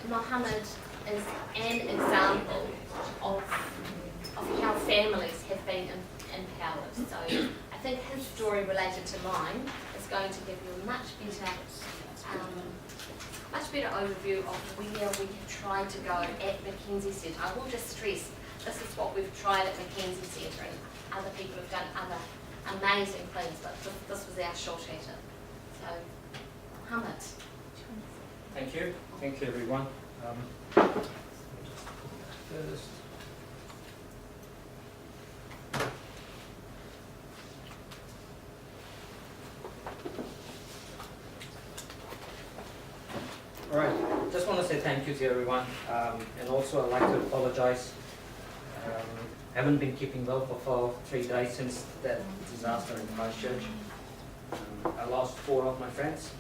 Mohammed is an example of how families have been empowered. So I think his story related to mine is going to give you a much better overview of where we have tried to go at Mackenzie Centre. I will just stress this is what we've tried at Mackenzie Centre, and other people have done other amazing things, but this was our shot at it. So, Mohammed. Thank you. Thank you, everyone. First. All right. Just want to say thank you to everyone, and also I'd like to apologize. Haven't been keeping well for 3 days since that disaster in Christchurch. I lost 4 of my friends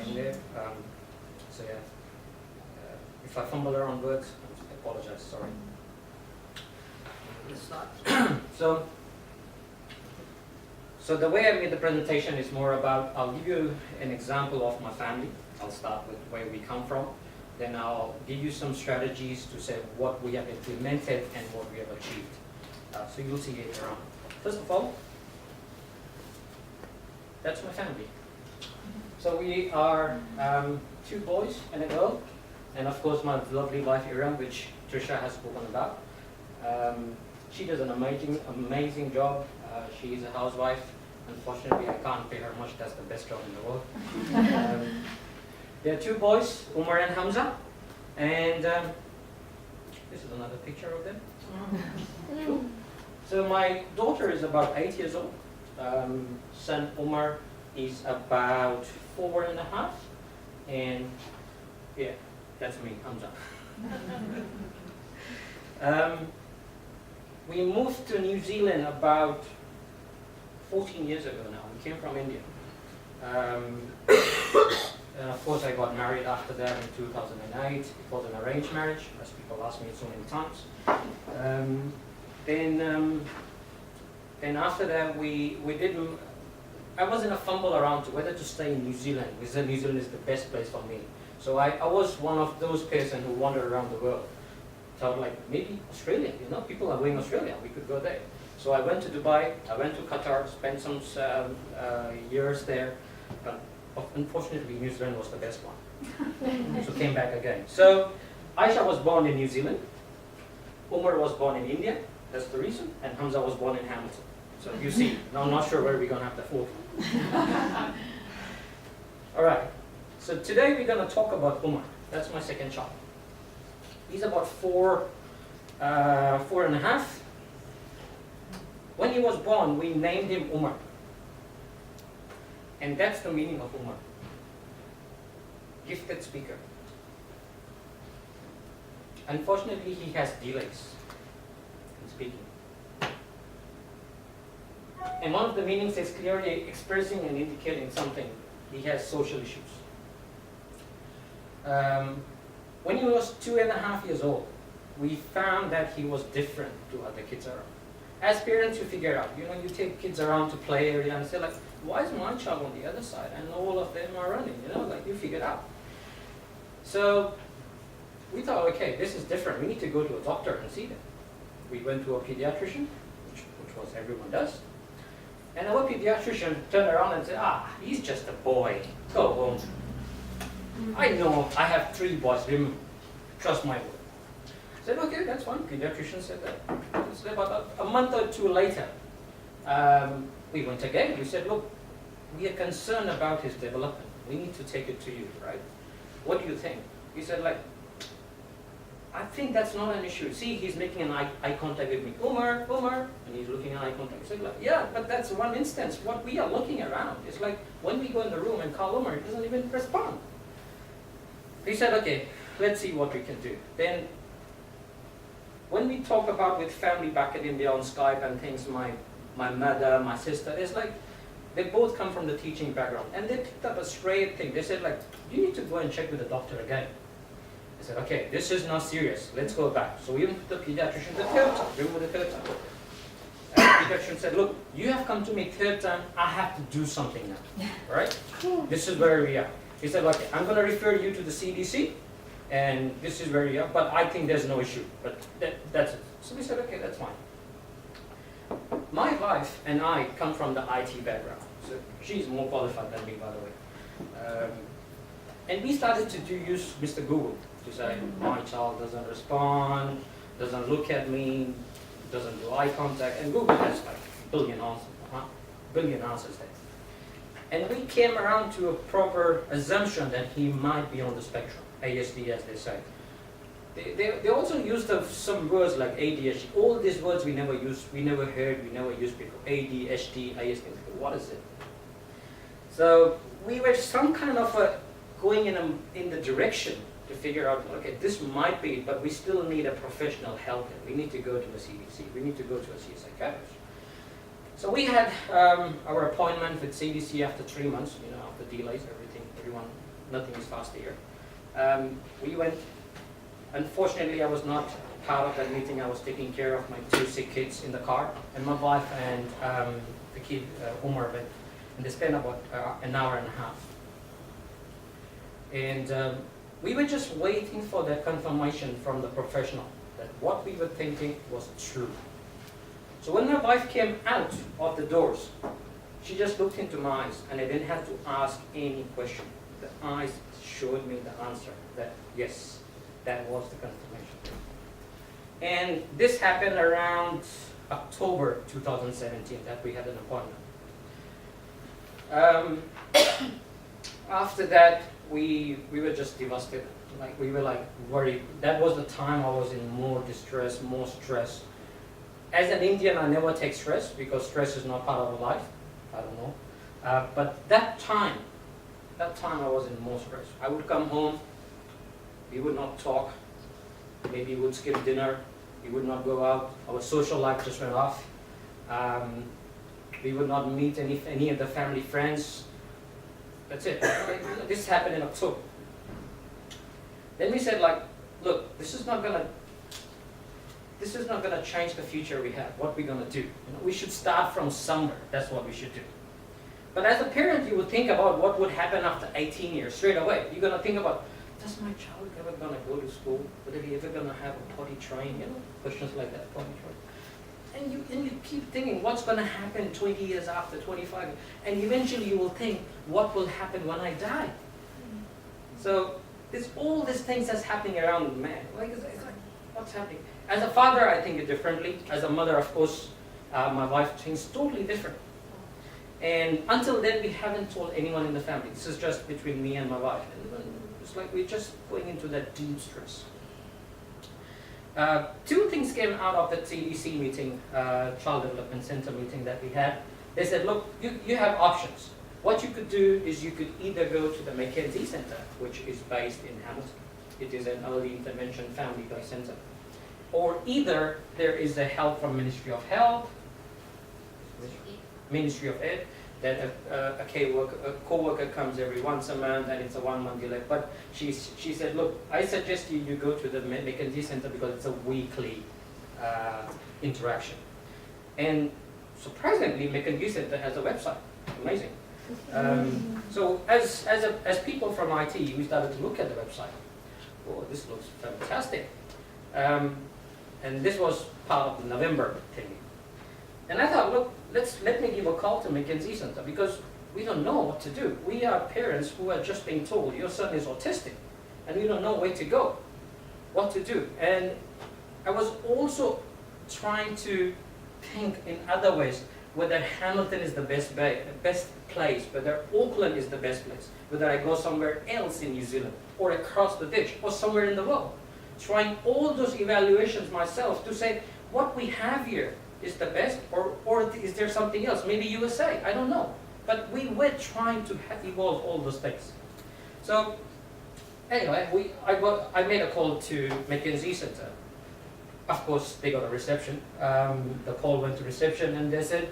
in there. So yeah, if I fumble around words, I apologize. Sorry. Let's start. So the way I made the presentation is more about, I'll give you an example of my family. I'll start with where we come from. Then I'll give you some strategies to say what we have implemented and what we have achieved. So you'll see it around. First of all, that's my family. So we are 2 boys and a girl, and of course my lovely wife Iram, which Trisha has spoken about. She does an amazing job. She is a housewife. Unfortunately, I can't pay her much. That's the best job in the world. There are 2 boys, Umar and Hamza, and this is another picture of them. So my daughter is about 8 years old. Son Umar is about 4.5, and yeah, that's me, Hamza. We moved to New Zealand about 14 years ago now. We came from India. And of course, I got married after that in 2008. It was an arranged marriage, as people ask me so many times. Then after that, we didn't. I was in a fumble around to whether to stay in New Zealand. We said New Zealand is the best place for me. So I was one of those persons who wandered around the world. Thought like maybe Australia. You know, people are going Australia. We could go there. So I went to Dubai. I went to Qatar. Spent some years there. But unfortunately, New Zealand was the best one. So came back again. So Aisha was born in New Zealand. Umar was born in India. That's the reason. And Hamza was born in Hamilton. So you see, now I'm not sure where we're going to have the 4th one. All right. So today we're going to talk about Umar. That's my second child. He's about 4.5. When he was born, we named him Umar. And that's the meaning of Umar. Gifted speaker. Unfortunately, he has delays in speaking. And one of the meanings is clearly expressing and indicating something. He has social issues. When he was 2.5 years old, we found that he was different to other kids around. As parents, you figure out, you know, you take kids around to play area and say like, why is my child on the other side and all of them are running, you know, like you figure it out. So we thought, okay, this is different. We need to go to a doctor and see them. We went to a pediatrician, which was everyone does. And our pediatrician turned around and said, he's just a boy, go home. I know, I have 3 boys, trust my word. I said, okay, that's fine. Pediatrician said that. So about a month or 2 later, we went again. We said, look, we are concerned about his development. We need to take it to you, right? What do you think? He said, like, I think that's not an issue. See, he's making an eye contact with me. Umar, and he's looking at eye contact. I said, like, yeah, but that's one instance. What we are looking around is like, when we go in the room and call Umar, he doesn't even respond. He said, okay, let's see what we can do. Then, when we talk about with family back in India on Skype and things, my mother, my sister, it's like, they both come from the teaching background. And they picked up a straight thing. They said, like, you need to go and check with the doctor again. I said, okay, this is not serious. Let's go back. So we went to the pediatrician the 3rd time. Remember the 3rd time? And the pediatrician said, look, you have come to me 3rd time. I have to do something now. Right? This is where we are. He said, okay, I'm going to refer you to the CDC. and this is very young, but I think there's no issue, but that's it. So we said, okay, that's fine. My wife and I come from the IT background, so she's more qualified than me, by the way. And we started to use Mr. Google to say, my child doesn't respond, doesn't look at me, doesn't do eye contact, and Google has like billion answers there. And we came around to a proper assumption that he might be on the spectrum, ASD as they say. They also used some words like ADHD. All these words we never used, we never heard, we never used before. ADHD, ASD. What is it? So we were some kind of going in the direction to figure out, okay, this might be it, but we still need a professional help. We need to go to a CDC. We need to go to a psychiatrist. So we had our appointment with CDC after 3 months. You know, after delays, nothing is fast here. We went. Unfortunately, I was not part of that meeting. I was taking care of my 2 sick kids in the car, and my wife and the kid, Umar, went, and they spent about an hour and a half. And we were just waiting for that confirmation from the professional that what we were thinking was true. So when my wife came out of the doors, she just looked into my eyes, and I didn't have to ask any question. The eyes showed me the answer that yes, that was the confirmation. And this happened around October 2017 that we had an appointment. After that, we were just devastated. Like, we were like worried. That was the time I was in more distress, more stress. As an Indian, I never take stress because stress is not part of life. I don't know. But that time I was in more stress. I would come home, we would not talk, maybe we would skip dinner, we would not go out, our social life just went off. We would not meet any of the family friends. That's it. This happened in October. Then we said, like, look, this is not gonna change the future we have. What we're gonna do? You know, we should start from somewhere. That's what we should do. But as a parent, you would think about what would happen after 18 years straight away. You're gonna think about, is my child ever gonna go to school? Are they ever gonna have a potty train? You know, questions like that, potty train. And you keep thinking, what's gonna happen 20 years after, 25 years? And eventually you will think, what will happen when I die? So there's all these things that's happening around man. Like, it's like, what's happening? As a father, I think it differently. As a mother, of course, my wife thinks totally different. And until then, we haven't told anyone in the family. This is just between me and my wife. And it's like we're just going into that deep stress. 2 things came out of the CDC meeting, Child Development Center meeting that we had. They said, look, you have options. What you could do is you could either go to the Mackenzie Center, which is based in Hamilton. It is an early intervention family-based center. Or either there is the help from Ministry of Health, Ministry of Ed, that a co-worker comes every once a month and it's a 1-month delay. But she said, look, I suggest you go to the Mackenzie Center because it's a weekly interaction. And surprisingly, Mackenzie Center has a website. Amazing. So as people from IT, we started to look at the website. Oh, this looks fantastic. And this was part of the November thing. And I thought, look, let me give a call to Mackenzie Center because we don't know what to do. We are parents who are just being told your son is autistic and we don't know where to go, what to do. And I was also trying to think in other ways whether Hamilton is the best place, whether Auckland is the best place, whether I go somewhere else in New Zealand or across the ditch or somewhere in the world. Trying all those evaluations myself to say what we have here is the best, or is there something else? Maybe USA, I don't know. But we were trying to evolve all those things. So anyway, I made a call to Mackenzie Center. Of course, they got a reception. The call went to reception and they said,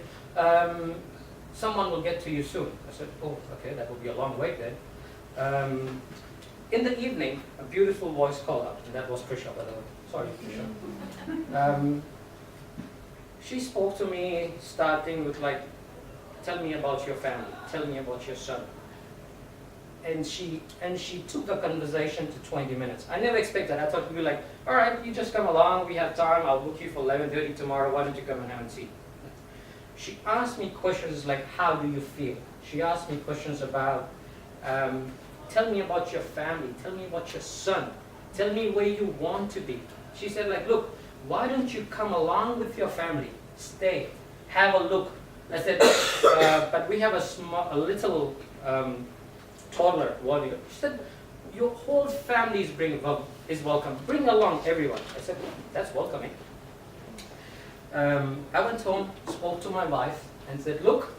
someone will get to you soon. I said, oh, okay, that will be a long wait then. In the evening, a beautiful voice called up, and that was Trisha, by the way. Sorry, Trisha. She spoke to me starting with like, tell me about your family, tell me about your son. and she took the conversation to 20 minutes. I never expected. I thought we'd be like, all right, you just come along. We have time. I'll book you for 11:30 tomorrow. Why don't you come and have a seat? She asked me questions like, how do you feel? She asked me questions about, tell me about your family. Tell me about your son. Tell me where you want to be. She said, like, look, why don't you come along with your family? Stay, have a look. I said, but we have a little toddler. She said, your whole family is welcome. Bring along everyone. I said, that's welcoming. I went home, spoke to my wife, and said, look,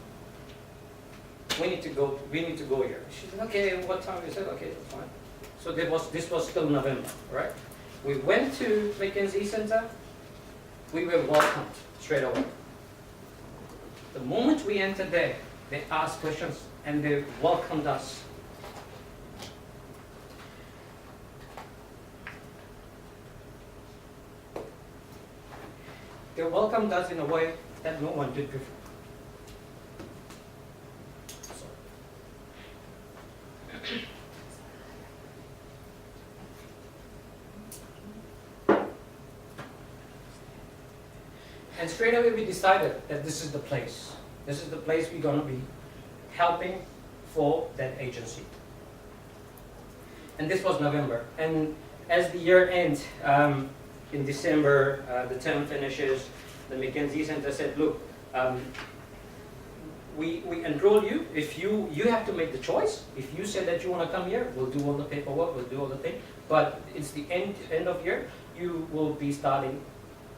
we need to go here. She said, okay, what time? We said, okay, that's fine. So this was still November, right? We went to Mackenzie Center. We were welcomed straight away. The moment we entered there, they asked questions and they welcomed us. They welcomed us in a way that no one did before. And straight away we decided that this is the place. This is the place we're going to be helping for that agency. And this was November. And as the year ends, in December, the term finishes, the Mackenzie Center said, look, we enroll you. If you have to make the choice. If you say that you want to come here, we'll do all the paperwork, we'll do all the things. But it's the end of year, you will be starting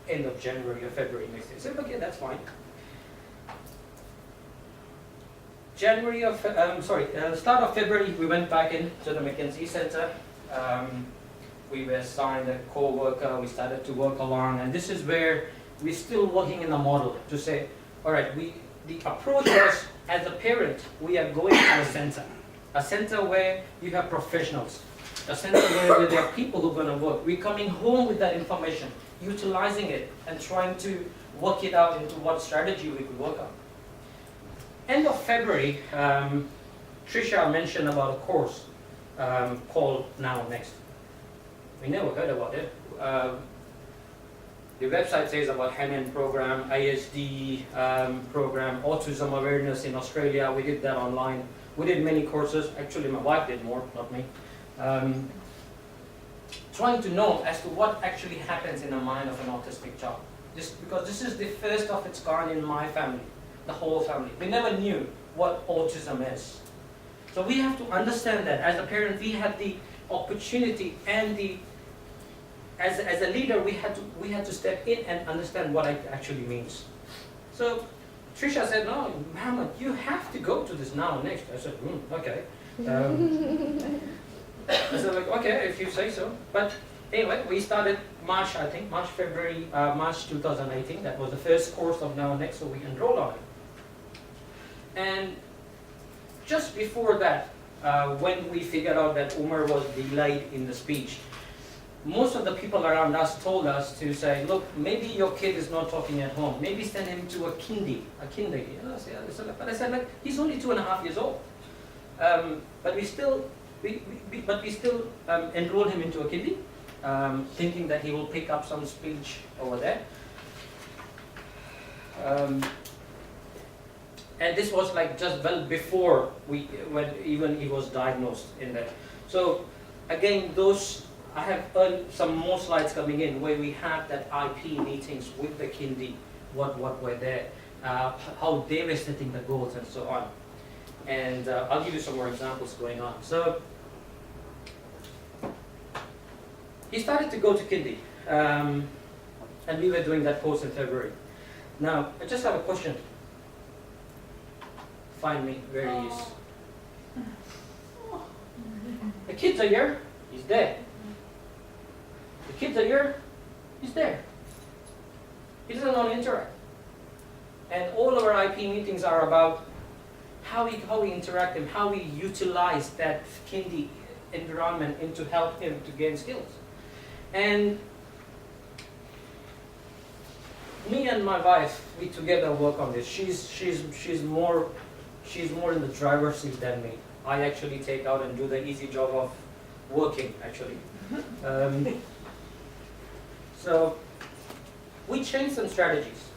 end of January or February next year. I said, okay, that's fine. Start of February, we went back into the Mackenzie Center. We were assigned a co-worker, we started to work along, and this is where we're still working in the model to say, all right, the approach was, as a parent, we are going to a center where you have professionals, a center where there are people who are going to work. We're coming home with that information, utilizing it, and trying to work it out into what strategy we could work on. End of February, Tricia mentioned about a course called Now Next. We never heard about it. The website says about Hanan program, ISD program, autism awareness in Australia. We did that online. We did many courses. Actually, my wife did more, not me. Trying to know as to what actually happens in the mind of an autistic child. Because this is the first of its kind in my family, the whole family. We never knew what autism is. So we have to understand that. As a parent, we had the opportunity and as a leader, we had to step in and understand what it actually means. So Tricia said, no, Mohammed, you have to go to this Now and Next. I said, okay. I said, like, okay, if you say so. But anyway, we started March 2018. That was the first course of Now and Next, so we enrolled on it. And just before that, when we figured out that Umar was delayed in the speech, most of the people around us told us to say, look, maybe your kid is not talking at home. Maybe send him to a kindy. You know, but I said, like, he's only 2.5 years old. But we still enrolled him into a kindy, thinking that he will pick up some speech over there. And this was like just well before when even he was diagnosed in that. So again, I have some more slides coming in where we have that IP meetings with the kindy, what were there, how they were setting the goals and so on. And I'll give you some more examples going on. So he started to go to kindy, and we were doing that course in February. Now, I just have a question. Find me where he is. The kids are here, he's there. The kids are here, he's there. He doesn't want to interact. And all of our IP meetings are about how we interact and how we utilize that kindy environment to help him to gain skills. And me and my wife, we together work on this. She's more in the driver's seat than me. I actually take out and do the easy job of working, actually. So we changed some strategies.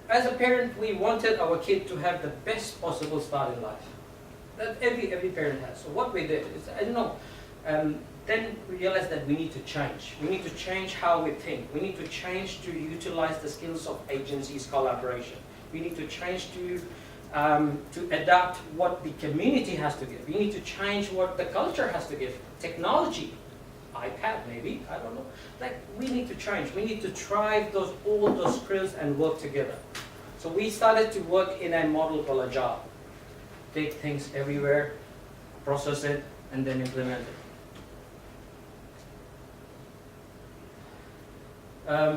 As a parent, we wanted our kid to have the best possible start in life. That every parent has. So what we did is, I don't know, then we realized that we need to change. We need to change how we think. We need to change to utilize the skills of agencies, collaboration. We need to change to adapt what the community has to give. We need to change what the culture has to give. Technology, iPad maybe, I don't know. Like, we need to change. We need to try all those skills and work together. So we started to work in a model called Agile. Take things everywhere, process it, and then implement it.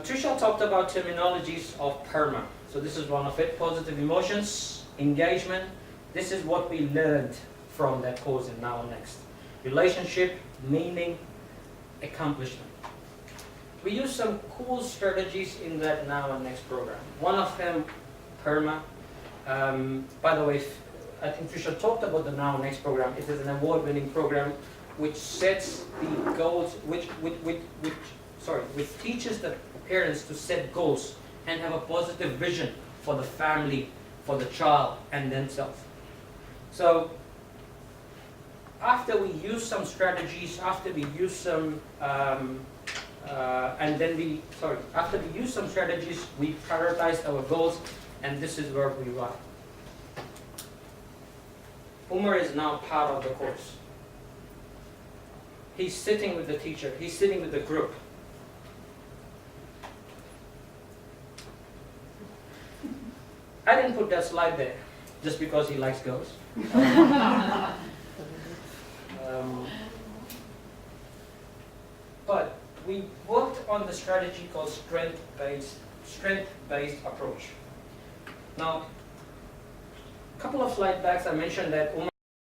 Trisha talked about terminologies of PERMA. So this is one of it, positive emotions, engagement. This is what we learned from that course in Now and Next. Relationship, meaning, accomplishment. We use some cool strategies in that Now and Next program. One of them, PERMA. By the way, I think Trisha talked about the Now and Next program. It is an award-winning program which sets the goals, which teaches the parents to set goals and have a positive vision for the family, for the child, and themselves. So after we use some strategies, after we use some strategies, we prioritized our goals, and this is where we are. Umar is now part of the course. He's sitting with the teacher, he's sitting with the group. I didn't put that slide there just because he likes girls. But we worked on the strategy called strength-based approach. Now, a couple of slides back I mentioned that Umar